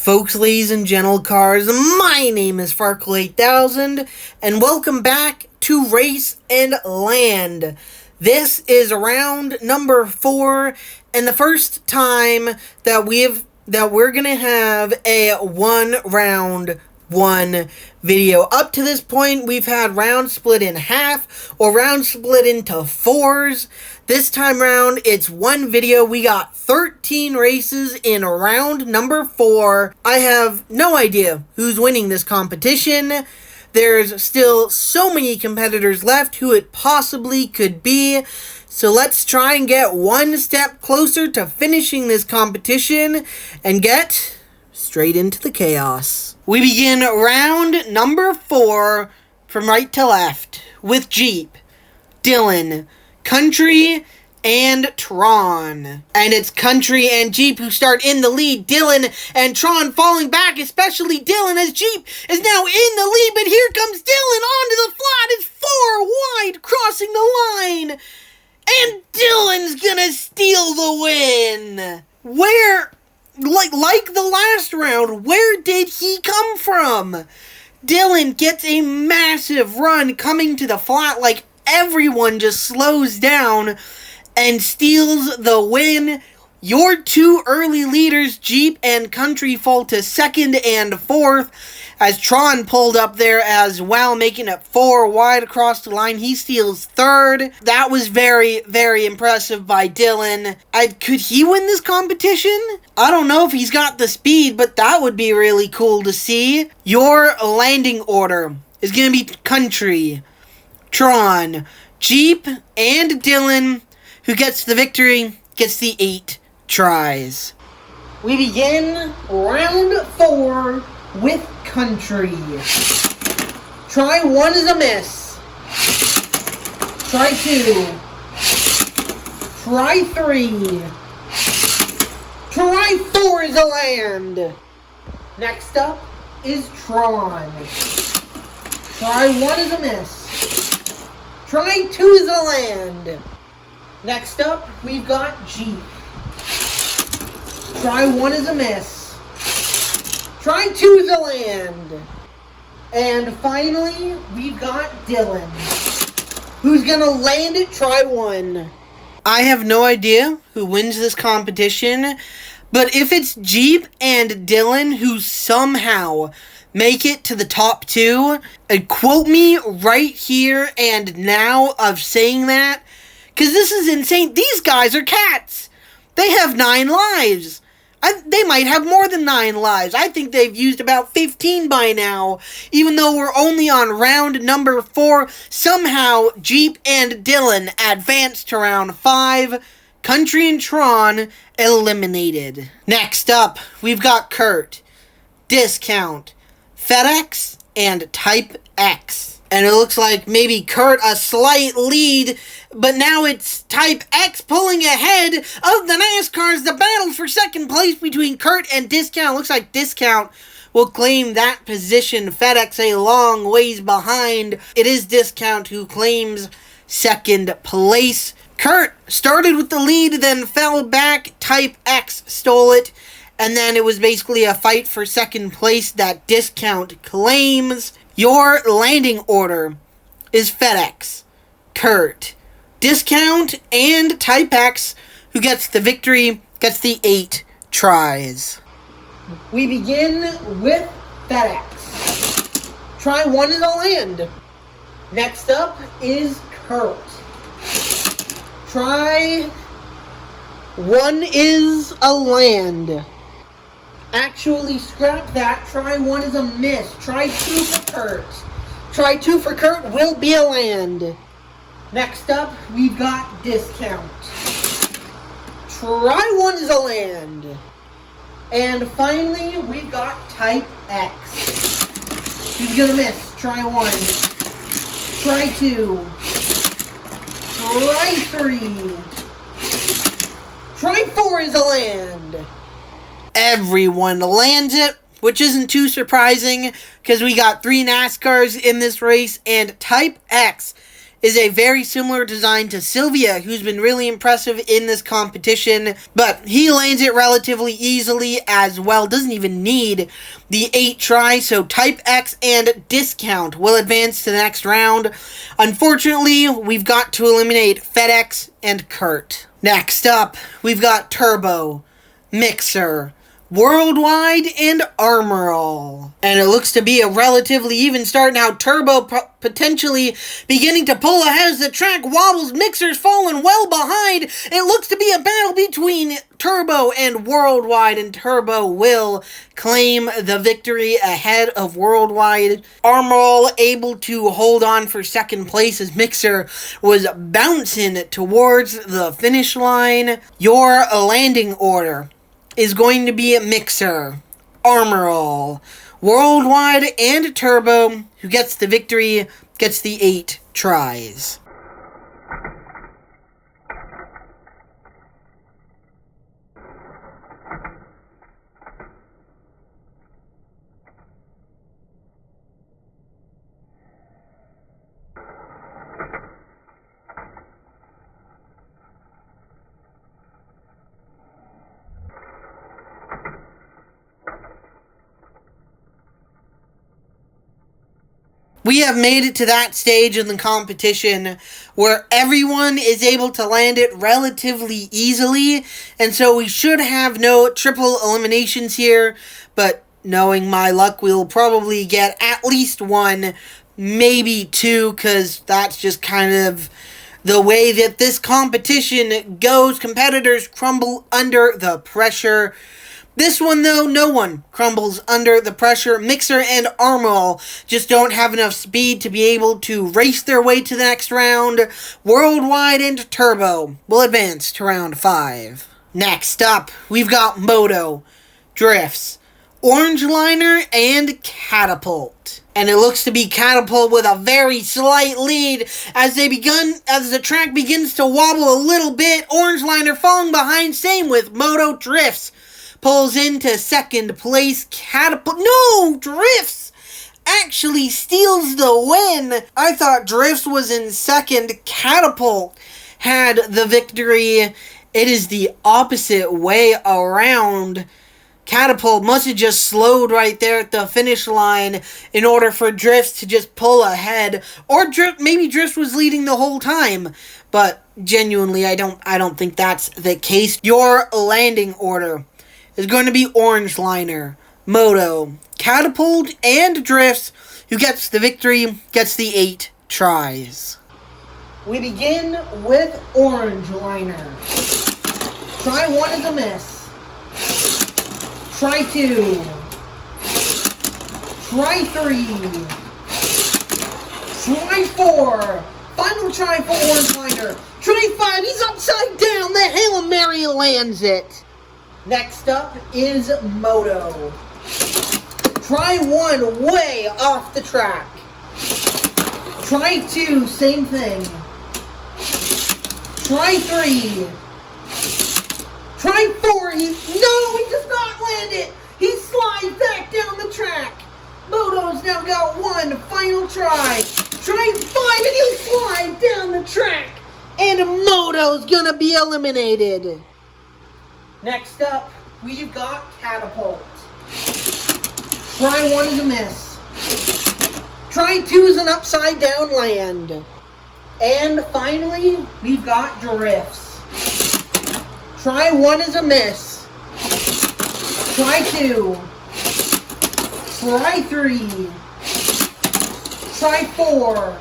Folks, ladies and gentle cars, my name is Farkle8000, and welcome back to Race and Land. This is round number 4, and the first time that we're gonna have a round 1 video. Up to this point, we've had rounds split in half or rounds split into 4s. This time round, it's one video. We got 13 races in round number 4. I have no idea who's winning this competition. There's still so many competitors left who it possibly could be. So let's try and get one step closer to finishing this competition and get straight into the chaos. We begin round number 4 from right to left with Jeep, Dylan, Country, and Tron. And it's Country and Jeep who start in the lead. Dylan and Tron falling back, especially Dylan, as Jeep is now in the lead. But here comes Dylan onto the flat. It's 4 wide, crossing the line. And Dylan's gonna steal the win. Where, like the last round, where did he come from? Dylan gets a massive run coming to the flat, like everyone just slows down and steals the win. Your two early leaders, Jeep and Country, fall to 2nd and 4th, as Tron pulled up there as well, making it 4 wide across the line. He steals 3rd. That was very, very impressive by Dylan. Could he win this competition? I don't know if he's got the speed, but that would be really cool to see. Your landing order is going to be Country, Tron, Jeep, and Dylan. Who gets the victory gets the 8 tries. We begin round 4 with Country. Try 1 is a miss. Try 2. Try 3. Try 4 is a land. Next up is Tron. Try 1 is a miss. Try 2 is a land. Next up, we've got Jeep. Try 1 is a miss. Try 2 is a land. And finally, we've got Dylan, who's gonna land it, try 1. I have no idea who wins this competition, but if it's Jeep and Dylan who somehow make it to the top 2, and quote me right here and now of saying that, because this is insane. These guys are cats. They have 9 lives. They might have more than 9 lives. I think they've used about 15 by now. Even though we're only on round number 4, somehow Jeep and Dylan advance to round 5. Country and Tron eliminated. Next up, we've got Kurt, Discount, FedEx, and Type X. And it looks like maybe Kurt a slight lead, but now it's Type X pulling ahead of the NASCARs. The battle for 2nd place between Kurt and Discount. Looks like Discount will claim that position. FedEx a long ways behind. It is Discount who claims 2nd place. Kurt started with the lead, then fell back. Type X stole it. And then it was basically a fight for 2nd place that Discount claims. Your landing order is FedEx, Kurt, Discount, and Type X, who gets the victory, gets the 8 tries. We begin with FedEx. Try 1 is a land. Next up is Kurt. Try 1 is a land. Actually, scrap that. Try 1 is a miss. Try 2 for Kurt. Try 2 for Kurt will be a land. Next up, we've got Discount. Try 1 is a land. And finally, we've got Type X. He's gonna miss. Try 1. Try 2. Try 3. Try 4 is a land. Everyone lands it, which isn't too surprising because we got 3 NASCARs in this race, and Type X is a very similar design to Sylvia, who's been really impressive in this competition, but he lands it relatively easily as well. Doesn't even need the 8 tries, so Type X and Discount will advance to the next round. Unfortunately, we've got to eliminate FedEx and Kurt. Next up, we've got Turbo, Mixer, Worldwide, and Armorall. And it looks to be a relatively even start now. Turbo potentially beginning to pull ahead as the track wobbles. Mixer's fallen well behind. It looks to be a battle between Turbo and Worldwide, and Turbo will claim the victory ahead of Worldwide. Armorall able to hold on for second place as Mixer was bouncing towards the finish line. Your landing order is going to be a Mixer, Armorall, Worldwide, and Turbo. Who gets the victory gets the 8 tries. We have made it to that stage in the competition where everyone is able to land it relatively easily, and so we should have no triple eliminations here, but knowing my luck, we'll probably get at least 1, maybe 2, because that's just kind of the way that this competition goes. Competitors crumble under the pressure. This one, though, no one crumbles under the pressure. Mixer and Armorall just don't have enough speed to be able to race their way to the next round. Worldwide and Turbo will advance to round 5. Next up, we've got Moto, Drifts, Orange Liner, and Catapult. And it looks to be Catapult with a very slight lead as the track begins to wobble a little bit. Orange Liner falling behind, same with Moto. Drifts pulls into second place. Catapult, no, Drifts actually steals the win. I thought Drifts was in second. Catapult had the victory. It is the opposite way around. Catapult must have just slowed right there at the finish line in order for Drifts to just pull ahead. Or maybe Drifts was leading the whole time. But genuinely, I don't think that's the case. Your landing order is going to be Orange Liner, Moto, Catapult, and Drifts. Who gets the victory gets the 8 tries. We begin with Orange Liner. Try 1 is a miss. Try 2. Try 3. Try 4. Final try for Orange Liner. Try 5. He's upside down. The Hail Mary lands it. Next up is Moto. Try 1 way off the track. Try 2, same thing. Try 3. Try 4. He does not land it. He slides back down the track. Moto's now got 1 final try. Try 5 and he'll slide down the track. And Moto's gonna be eliminated. Next up, we've got Catapult. Try 1 is a miss. Try 2 is an upside down land. And finally, we've got Drifts. Try 1 is a miss. Try 2. Try 3. Try 4.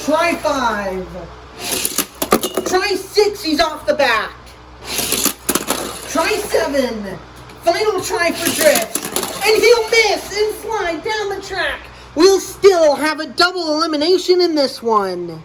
Try 5. Try 6, he's off the back. Try 7. Final try for Drifts. And he'll miss and slide down the track. We'll still have a double elimination in this one.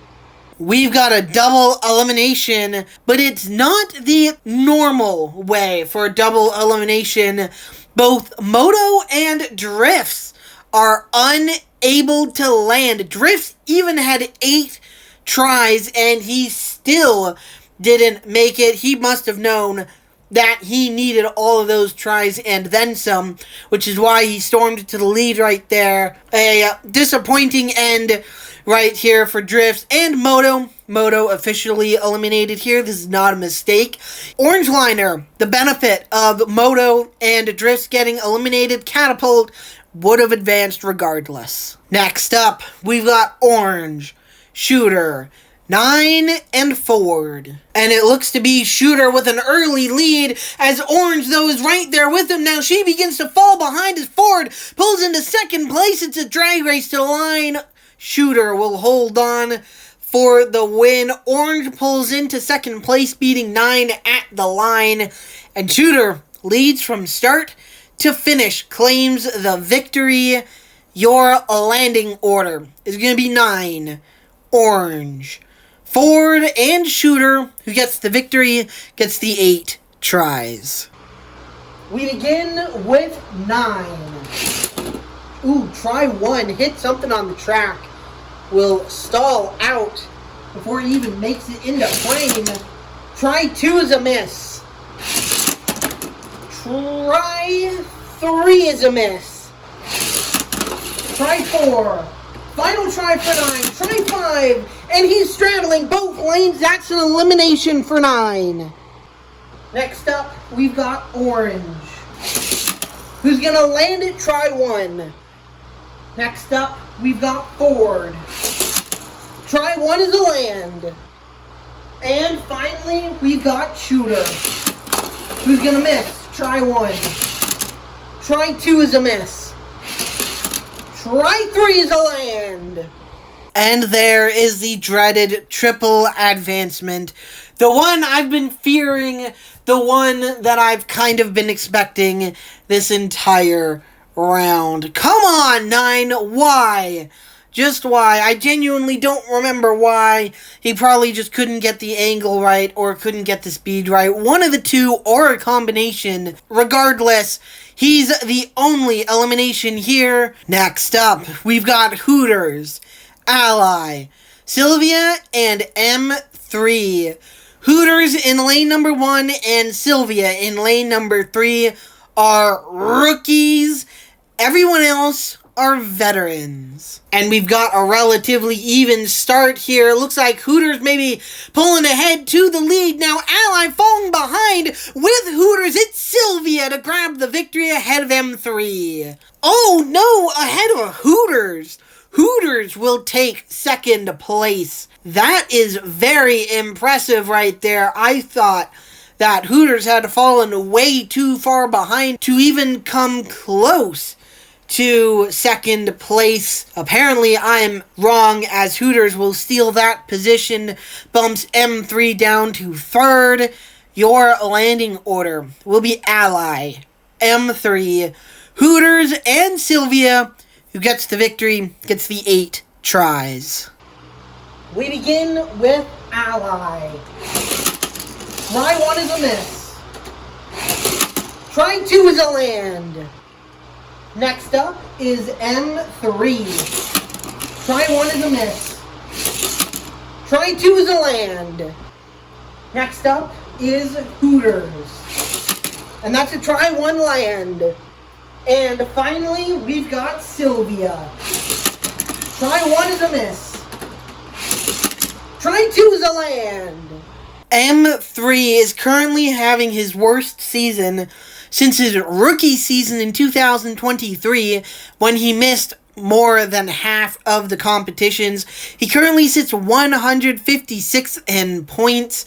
We've got a double elimination, but it's not the normal way for a double elimination. Both Moto and Drifts are unable to land. Drifts even had 8 tries and he still didn't make it. He must have known that he needed all of those tries and then some, which is why he stormed to the lead right there. A disappointing end right here for drifts and moto. Moto officially eliminated here. This is not a mistake. Orange liner, the benefit of moto and drifts getting eliminated. Catapult would have advanced regardless. Next up, we've got orange, shooter, 9 and Ford. And it looks to be Shooter with an early lead as Orange, though, is right there with him. Now she begins to fall behind as Ford pulls into second place. It's a drag race to the line. Shooter will hold on for the win. Orange pulls into second place, beating 9 at the line. And Shooter leads from start to finish, claims the victory. Your landing order is going to be 9, Orange, Ford, and Shooter. Who gets the victory gets the 8 tries. We begin with 9. Ooh, try 1. Hit something on the track. Will stall out before he even makes it into frame. Try 2 is a miss. Try 3 is a miss. Try 4. Final try for 9. Try 5. And he's straddling both lanes. That's an elimination for 9. Next up, we've got Orange, who's going to land it. Try 1. Next up, we've got Ford. Try 1 is a land. And finally, we've got Shooter, who's going to miss. Try 1. Try 2 is a miss. Try 3 is a land. And there is the dreaded triple advancement. The one I've been fearing, the one that I've kind of been expecting this entire round. Come on, 9, why? Just why? I genuinely don't remember why. He probably just couldn't get the angle right or couldn't get the speed right. One of the two or a combination. Regardless, he's the only elimination here. Next up, we've got Hooters, Ally, Sylvia, and M3. Hooters in lane number 1 and Sylvia in lane number 3 are rookies. Everyone else are veterans. And we've got a relatively even start here. It looks like Hooters maybe pulling ahead to the lead. Now Ally falling behind with Hooters. It's Sylvia to grab the victory ahead of M3. Oh no, ahead of Hooters. Hooters will take second place. That is very impressive right there. I thought that Hooters had fallen way too far behind to even come close to second place. Apparently I'm wrong, as Hooters will steal that position, bumps M3 down to third. Your landing order will be Ally, M3, Hooters, and Sylvia. Who gets the victory gets the 8 tries. We begin with Ally. Try 1 is a miss. Try 2 is a land. Next up is M3. Try 1 is a miss. Try 2 is a land. Next up is Hooters. And that's a try 1 land. And finally, we've got Sylvia. Try 1 is a miss. Try 2 is a land. M3 is currently having his worst season since his rookie season in 2023, when he missed more than half of the competitions. He currently sits 156th in points.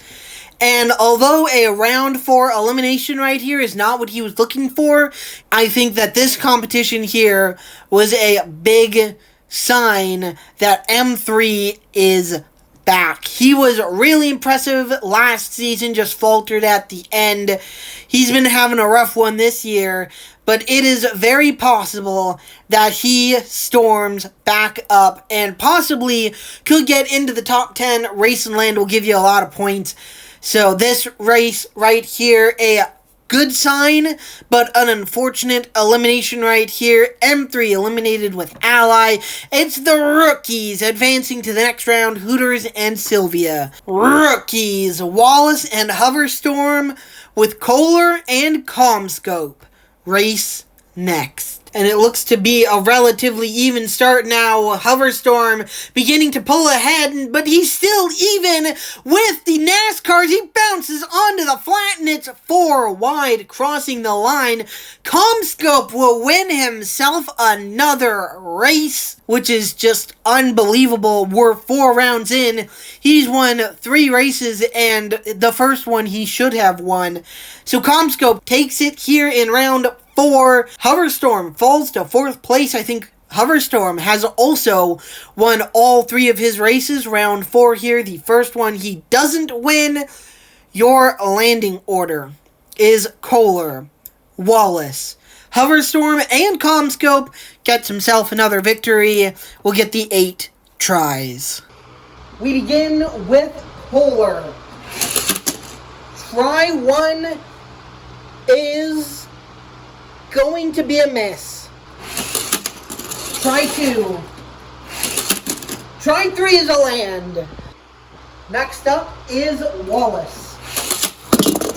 And although a round 4 elimination right here is not what he was looking for, I think that this competition here was a big sign that M3 is back. He was really impressive last season, just faltered at the end. He's been having a rough one this year, but it is very possible that he storms back up and possibly could get into the top 10. Race and Land will give you a lot of points. So this race right here, a good sign, but an unfortunate elimination right here. M3 eliminated with Ally. It's the rookies advancing to the next round, Hooters and Sylvia. Rookies, Wallace and Hoverstorm with Kohler and Comscope. Race next. and it looks to be a relatively even start now. Hoverstorm beginning to pull ahead, but he's still even with the NASCARs. He bounces onto the flat, and it's 4 wide, crossing the line. CommScope will win himself another race, which is just unbelievable. We're 4 rounds in. He's won 3 races, and the first one he should have won. So CommScope takes it here in round 4. Hoverstorm falls to 4th place. I think Hoverstorm has also won all 3 of his races. Round 4 here, the first one he doesn't win. Your landing order is Kohler, Wallace, Hoverstorm, and CommScope. Gets himself another victory. We'll get the 8 tries. We begin with Kohler. Try 1 is going to be a miss. Try 2. Try 3 is a land. Next up is Wallace.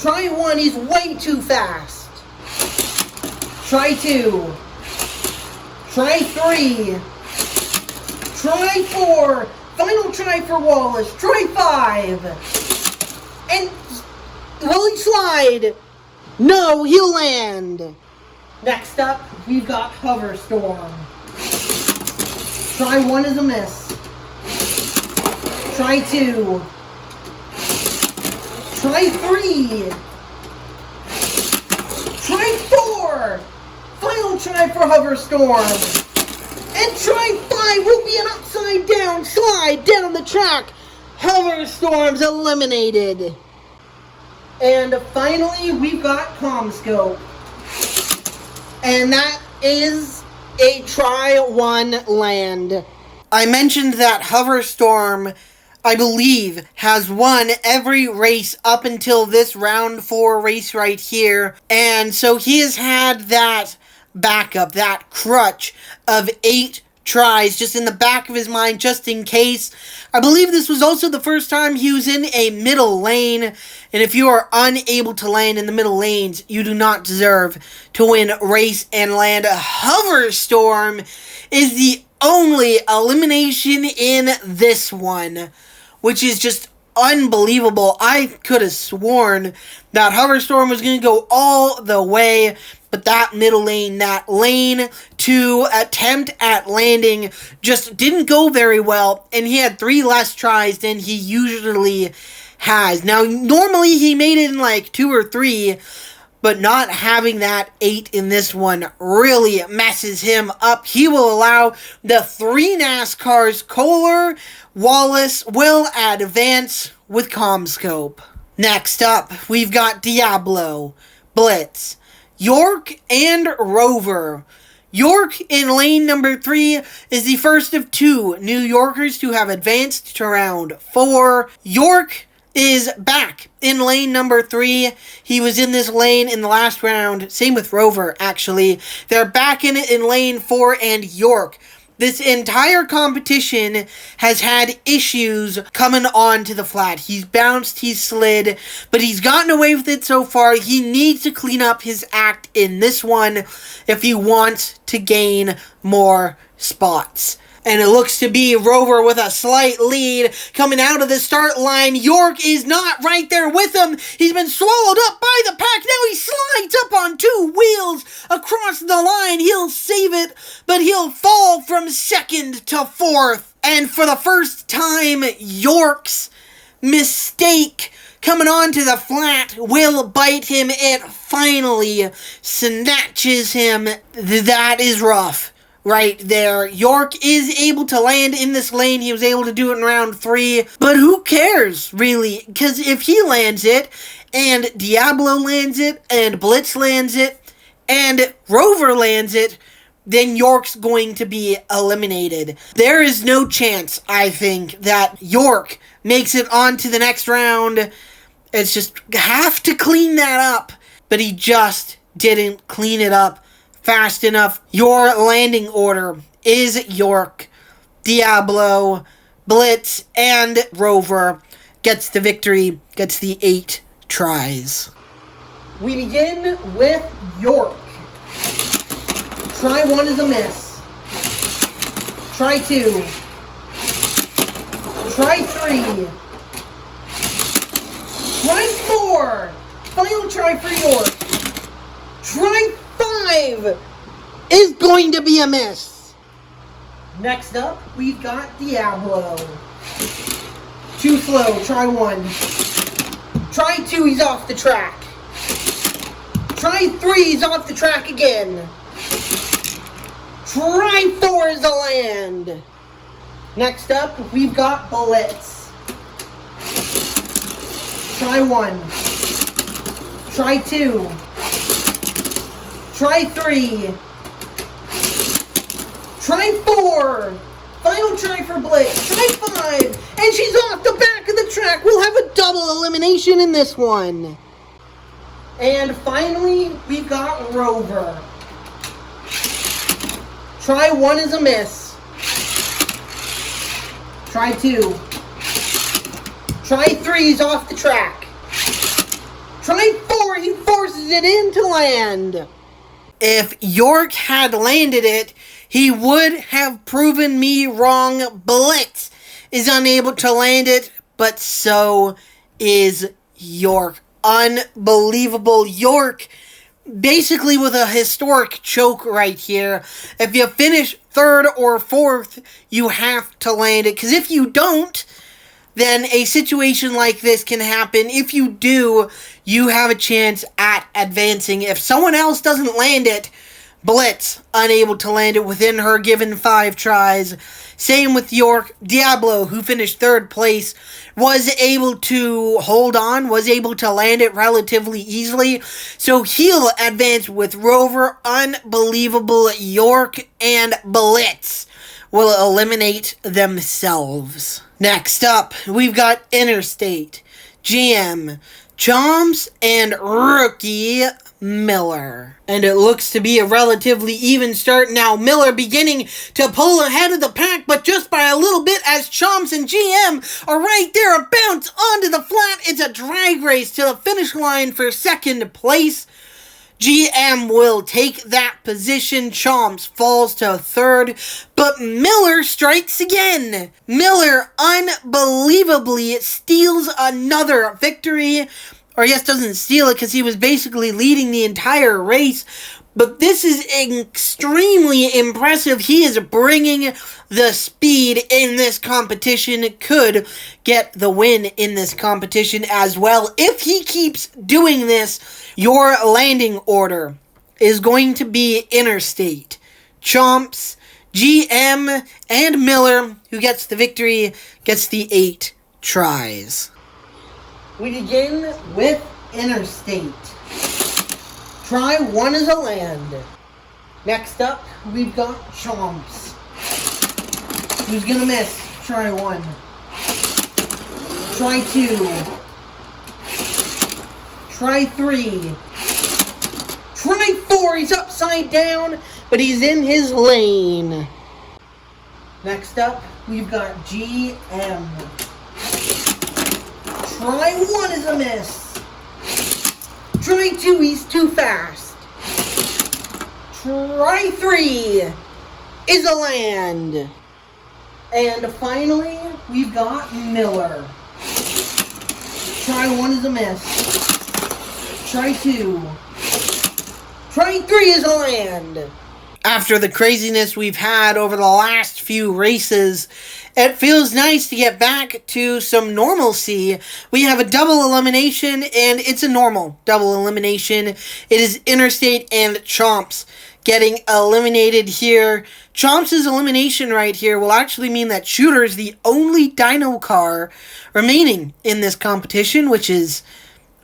Try 1, he's way too fast. Try 2. Try 3. Try 4. Final try for Wallace. Try 5. And will he slide? No, he'll land. Next up, we've got Hoverstorm. Try 1 is a miss. Try 2. Try 3. Try 4. Final try for Hoverstorm. And try 5 will be an upside down slide down the track. Hoverstorm's eliminated. And finally, we've got CommScope. And that is a try 1 land. I mentioned that Hoverstorm, I believe, has won every race up until this round 4 race right here. And so he has had that backup, that crutch of 8 tries just in the back of his mind, just in case. I believe this was also the first time he was in a middle lane, and if you are unable to land in the middle lanes, you do not deserve to win race and land. Hoverstorm is the only elimination in this one, which is just unbelievable. I could have sworn that Hoverstorm was going to go all the way, but that middle lane, that lane to attempt at landing just didn't go very well, and he had 3 less tries than he usually has. Now, normally he made it in like 2 or 3, but not having that 8 in this one really messes him up. He will allow the 3 NASCARs, Kohler, Wallace, will advance with CommScope. Next up, we've got Diablo, Blitz, York, and Rover. York in lane number 3 is the first of 2 New Yorkers to have advanced to round 4. York is back in lane number 3. He was in this lane in the last round. Same with Rover, actually. They're back in it in lane 4, and York, this entire competition, has had issues coming onto the flat. He's bounced, he's slid, but he's gotten away with it so far. He needs to clean up his act in this one if he wants to gain more spots. And it looks to be Rover with a slight lead coming out of the start line. York is not right there with him. He's been swallowed up by the pack. Now he slides up on 2 wheels across the line. He'll save it, but he'll fall from 2nd to 4th. And for the first time, York's mistake coming onto the flat will bite him. It finally snatches him. That is rough. Right there. York is able to land in this lane. He was able to do it in round 3. But who cares, really? Because if he lands it, and Diablo lands it, and Blitz lands it, and Rover lands it, then York's going to be eliminated. There is no chance, I think, that York makes it on to the next round. It's just have to clean that up. But he just didn't clean it up fast enough. Your landing order is York, Diablo, Blitz, and Rover. Gets the victory, gets the 8 tries. We begin with York. Try 1 is a miss. Try 2. Try 3. Try 4. Final try for York. Try 5 is going to be a miss. Next up, we've got Diablo. Too slow. Try 1. Try 2, he's off the track. Try 3, he's off the track again. Try 4 is a land. Next up, we've got Blitz. Try 1. Try 2. Try 3. Try 4. Final try for Blitz. Try 5. And she's off the back of the track. We'll have a double elimination in this one. And finally, we've got Rover. Try 1 is a miss. Try 2. Try 3, he's off the track. Try 4, he forces it in to land. If York had landed it, he would have proven me wrong. Blitz is unable to land it, but so is York. Unbelievable. York basically with a historic choke right here. If you finish 3rd or 4th, you have to land it. Because if you don't, then a situation like this can happen. If you do, you have a chance at advancing. If someone else doesn't land it, Blitz unable to land it within her given 5 tries. Same with York. Diablo, who finished 3rd place, was able to hold on, was able to land it relatively easily. So he'll advance with Rover. Unbelievable. York and Blitz will eliminate themselves. Next up, we've got Interstate, GM, Chomps, and Rookie Miller. And it looks to be a relatively even start now. Miller beginning to pull ahead of the pack, but just by a little bit as Chomps and GM are right there. A bounce onto the flat. It's a drag race to the finish line for 2nd place. GM will take that position. Chomps falls to 3rd, but Miller strikes again. Miller unbelievably steals another victory. Or yes, doesn't steal it because he was basically leading the entire race. But this is extremely impressive. He is bringing the speed in this competition. Could get the win in this competition as well. If he keeps doing this, your landing order is going to be Interstate, Chomps, GM, and Miller. Who gets the victory gets the 8 tries. We begin with Interstate. Try 1 as a land. Next up, we've got Chomps. Who's gonna miss? Try 1. Try 2. Try 3. Try 4. He's upside down, but he's in his lane. Next up, we've got GM. Try 1 is a miss. Try 2, he's too fast. Try 3 is a land. And finally, we've got Miller. Try 1 is a miss. Try 2. Try 3 is a land. After the craziness we've had over the last few races, it feels nice to get back to some normalcy. We have a double elimination, and it's a normal double elimination. It is Interstate and Chomps getting eliminated here. Chomps' elimination right here will actually mean that Shooter is the only Dino car remaining in this competition, which is,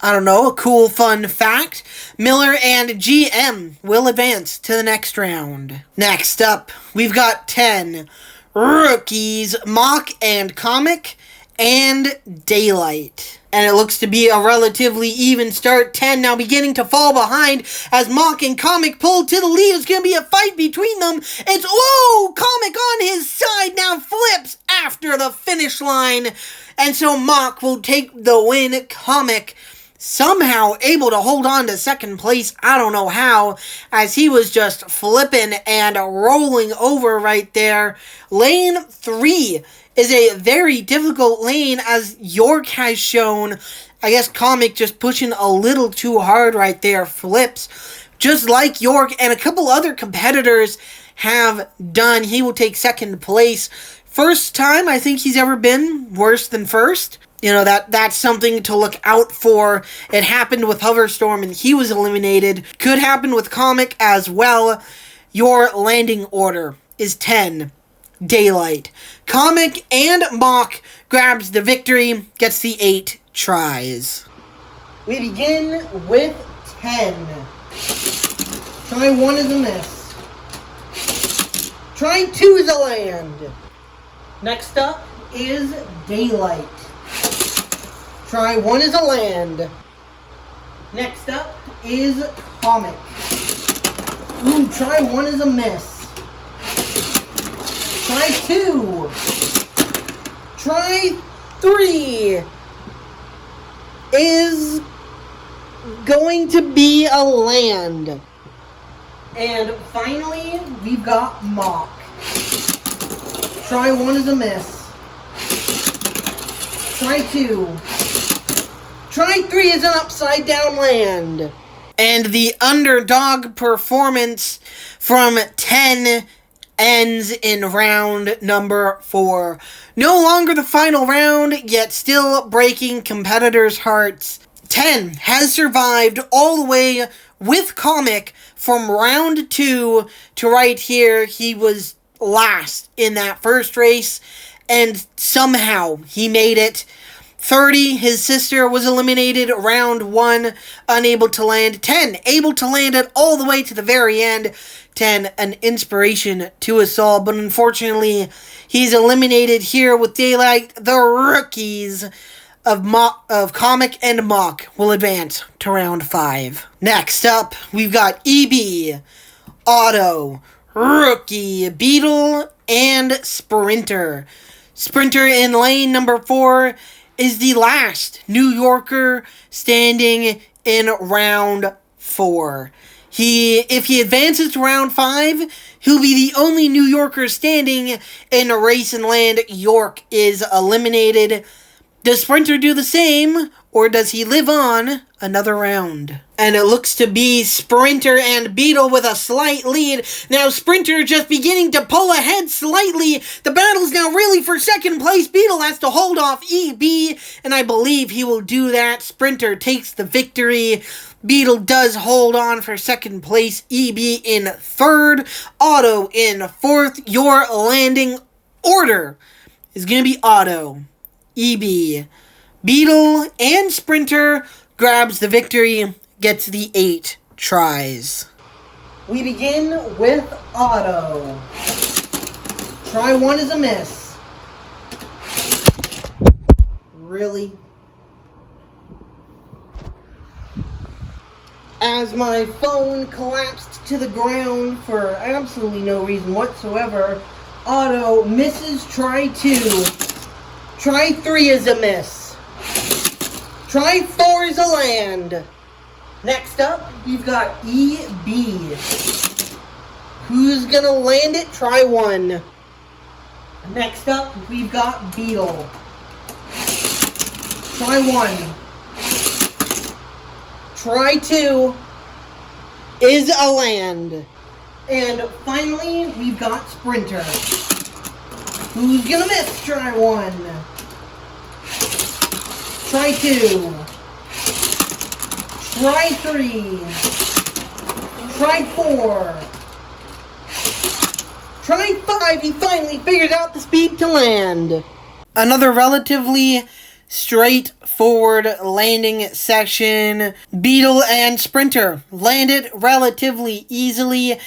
I don't know, a cool, fun fact. Miller and GM will advance to the next round. Next up, we've got 10 rookies, Mock and Comic, and Daylight. And it looks to be a relatively even start. 10 now beginning to fall behind as Mock and Comic pull to the lead. It's going to be a fight between them. It's, oh, Comic on his side now flips after the finish line. And so Mock will take the win. Comic somehow able to hold on to second place. I don't know how, as he was just flipping and rolling over right there. Lane 3 is a very difficult lane, as York has shown. I guess Comic just pushing a little too hard right there. Flips just like York and a couple other competitors have done. He will take second place. First time I think he's ever been worse than first. You know, that's something to look out for. It happened with Hoverstorm and he was eliminated. Could happen with Comic as well. Your landing order is 10. Daylight. Comic and Mach grabs the victory, gets the 8 tries. We begin with 10. Try 1 is a miss. Try 2 is a land. Next up is Daylight. Try 1 is a land. Next up is Comic. Ooh, try 1 is a miss. Try 2. Try 3 is going to be a land. And finally, we've got Mach. Try 1 is a miss. Try 2. Try 3 is an upside down land. And the underdog performance from 10 ends in round number 4. No longer the final round, yet still breaking competitors' hearts. 10 has survived all the way with Comic from round 2 to right here. He was last in that first race, and somehow he made it. 30, his sister was eliminated round 1, unable to land. 10, able to land it all the way to the very end. 10, an inspiration to us all, but unfortunately, he's eliminated here with Daylight. The rookies of Comic and Mach will advance to round 5. Next up, we've got EB, Otto, Rookie, Beetle, and Sprinter. Sprinter in lane number 4 is the last New Yorker standing in round 4. If he advances to round 5, he'll be the only New Yorker standing in a race and land. York is eliminated. Does Sprinter do the same, or does he live on another round? And it looks to be Sprinter and Beetle with a slight lead. Now Sprinter just beginning to pull ahead slightly. The battle's now really for second place. Beetle has to hold off EB, and I believe he will do that. Sprinter takes the victory. Beetle does hold on for second place. EB in 3rd. Otto in 4th. Your landing order is going to be Otto, EB, Beetle, and Sprinter grabs the victory, gets the 8 tries. We begin with Otto. Try 1 is a miss. Really? As my phone collapsed to the ground for absolutely no reason whatsoever, Otto misses try 2. Try 3 is a miss. Try 4 is a land. Next up, we've got EB. Who's gonna land it? Try 1. Next up, we've got Beetle. Try 1. Try 2 is a land. And finally, we've got Sprinter. Who's gonna miss? Try 1. Try 2. Try 3. Try 4. Try 5. He finally figures out the speed to land. Another relatively straightforward landing section. Beetle and Sprinter landed relatively easily.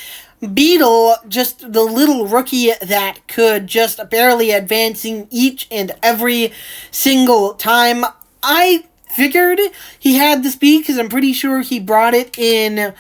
Beetle, just the little rookie that could, just barely advancing each and every single time. I figured he had the speed because I'm pretty sure he brought it in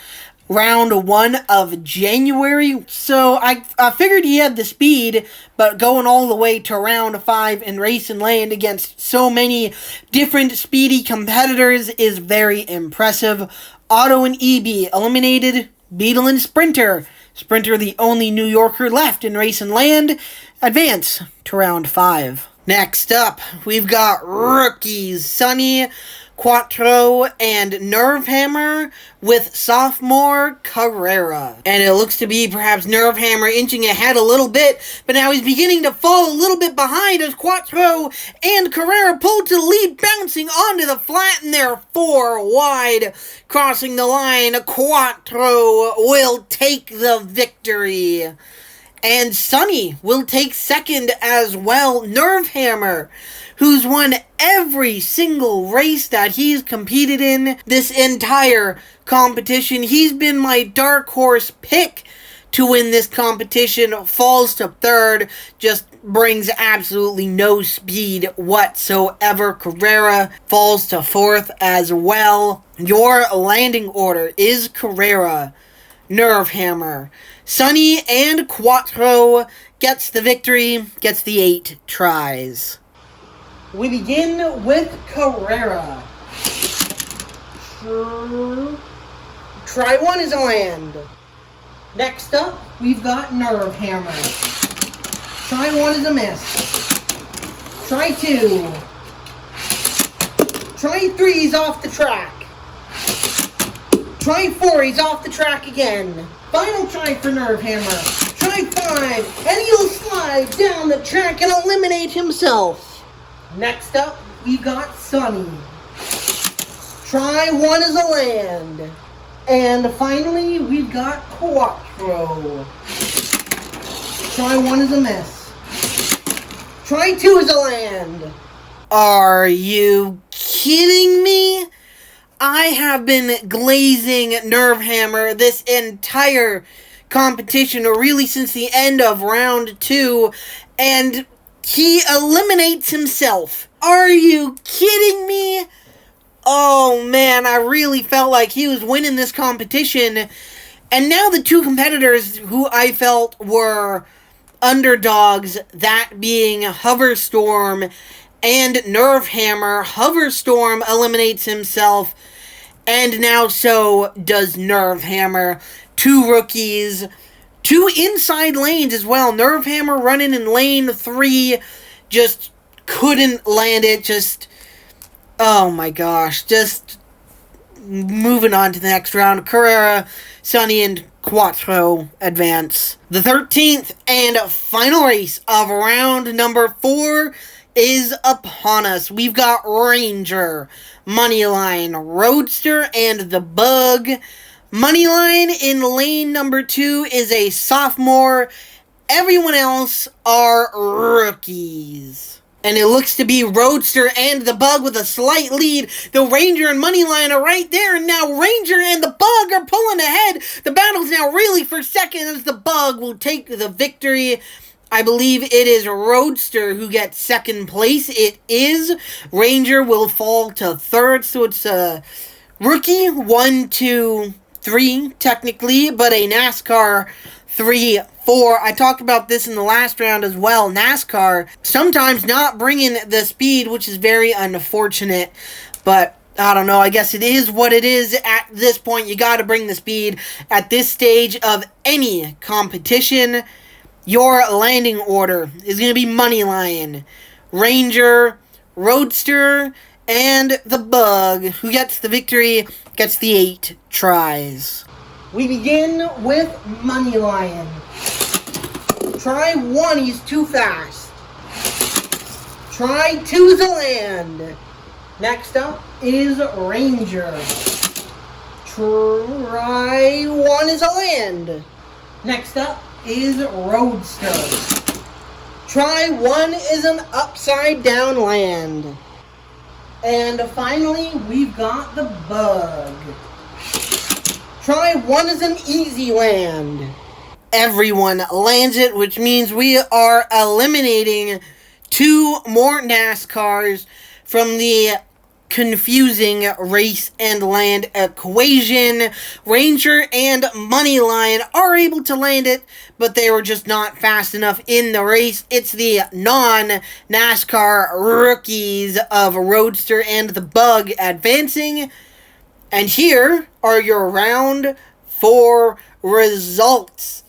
round 1 of January. So I figured he had the speed, but going all the way to round 5 in Race and Land against so many different speedy competitors is very impressive. Otto and EB eliminated Beetle and Sprinter. Sprinter, the only New Yorker left in Race and Land, advance to round 5. Next up, we've got rookies Sunny, Quattro, and Nerve Hammer with sophomore Carrera. And it looks to be perhaps Nerve Hammer inching ahead a little bit, but now he's beginning to fall a little bit behind as Quattro and Carrera pull to the lead, bouncing onto the flat, and they're 4 wide. Crossing the line, Quattro will take the victory. And Sunny will take second as well. Nerve Hammer, who's won every single race that he's competed in this entire competition. He's been my dark horse pick to win this competition. Falls to third, just brings absolutely no speed whatsoever. Carrera falls to fourth as well. Your landing order is Carrera, Nerve Hammer, Sunny, and Quattro gets the victory, gets the 8 tries. We begin with Carrera. Try 1 is a land. Next up, we've got Nerve Hammer. Try 1 is a miss. Try 2. Try 3 is off the track. Try 4, he's off the track again. Final try for Nerve Hammer. Try 5, and he'll slide down the track and eliminate himself. Next up, we've got Sunny. Try 1 as a land. And finally, we've got Quattro. Try 1 as a miss. Try 2 as a land. Are you kidding me? I have been glazing Nerve Hammer this entire competition, or really since the end of round 2, and he eliminates himself. Are you kidding me? Oh man, I really felt like he was winning this competition, and now the 2 competitors who I felt were underdogs, that being Hoverstorm and Nerve Hammer. Hoverstorm eliminates himself, and now so does Nerve Hammer. 2 rookies, 2 inside lanes as well. Nerve Hammer running in lane 3, just couldn't land it. Just, oh my gosh. Just moving on to the next round. Carrera, Sunny, and Quattro advance. The 13th and final race of round number 4 is upon us. We've got Ranger, Moneyline, Roadster, and the Bug. Moneyline in lane number 2 is a sophomore. Everyone else are rookies. And it looks to be Roadster and the Bug with a slight lead. The Ranger and Moneyline are right there, and now Ranger and the Bug are pulling ahead. The battle's now really for second as the Bug will take the victory. I believe it is Roadster who gets second place. It is. Ranger will fall to third, so it's a rookie 1, 2, 3 technically, but a NASCAR 3, 4. I talked about this in the last round as well. NASCAR sometimes not bringing the speed, which is very unfortunate, but I don't know. I guess it is what it is at this point. You got to bring the speed at this stage of any competition. Your landing order is going to be Moneyline, Ranger, Roadster, and the Bug. Who gets the victory gets the 8 tries. We begin with Moneyline. Try 1, he's too fast. Try 2 is a land. Next up is Ranger. Try 1 is a land. Next up is Roadster. Try 1 is an upside down land. And finally, we've got the Bug. Try 1 is an easy land. Everyone lands it, which means we are eliminating 2 more NASCARs from the confusing race and land equation. Ranger and Moneyline are able to land it, but they were just not fast enough in the race. It's the non-NASCAR rookies of Roadster and the Bug advancing. And here are your round 4 results.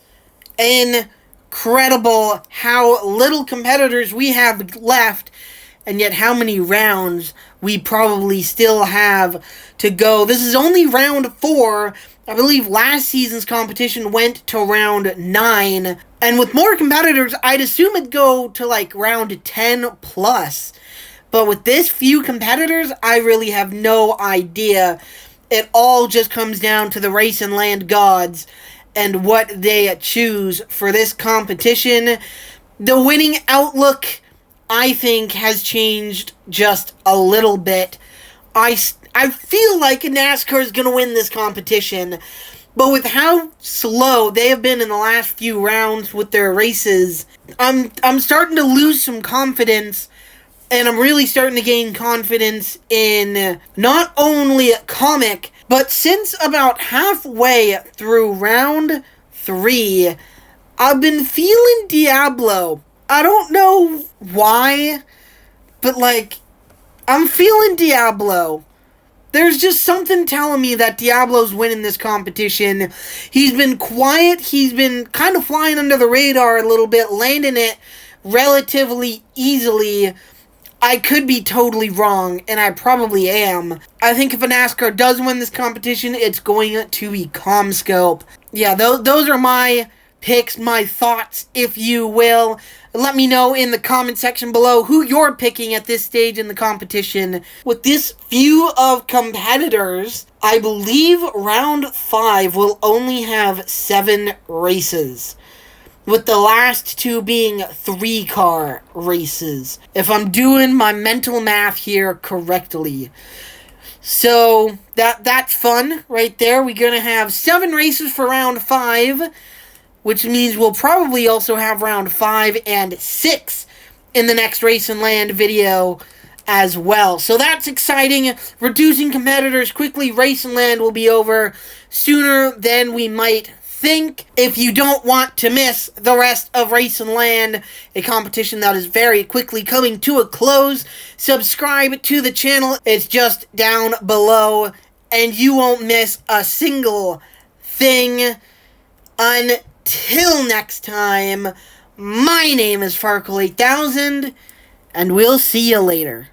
Incredible how little competitors we have left, and yet how many rounds we probably still have to go. This is only round 4. I believe last season's competition went to round 9. And with more competitors, I'd assume it'd go to like round 10 plus. But with this few competitors, I really have no idea. It all just comes down to the race and land gods and what they choose for this competition. The winning outlook, I think, has changed just a little bit. I feel like NASCAR is going to win this competition, but with how slow they have been in the last few rounds with their races, I'm starting to lose some confidence, and I'm really starting to gain confidence in not only Comic, but since about halfway through round 3, I've been feeling Diablo. I don't know why, but like, I'm feeling Diablo. There's just something telling me that Diablo's winning this competition. He's been quiet. He's been kind of flying under the radar a little bit, landing it relatively easily. I could be totally wrong, and I probably am. I think if a NASCAR does win this competition, it's going to be CommScope. Yeah, those are my picks, my thoughts, if you will. Let me know in the comment section below who you're picking at this stage in the competition. With this few of competitors, I believe round 5 will only have 7 races, with the last 2 being 3-car races, if I'm doing my mental math here correctly. So, that's fun right there. We're going to have 7 races for round 5, which means we'll probably also have round 5 and 6 in the next Race and Land video as well. So that's exciting. Reducing competitors quickly. Race and Land will be over sooner than we might think. If you don't want to miss the rest of Race and Land, a competition that is very quickly coming to a close, subscribe to the channel. It's just down below, and you won't miss a single thing. Until next time, my name is Farkle8000, and we'll see you later.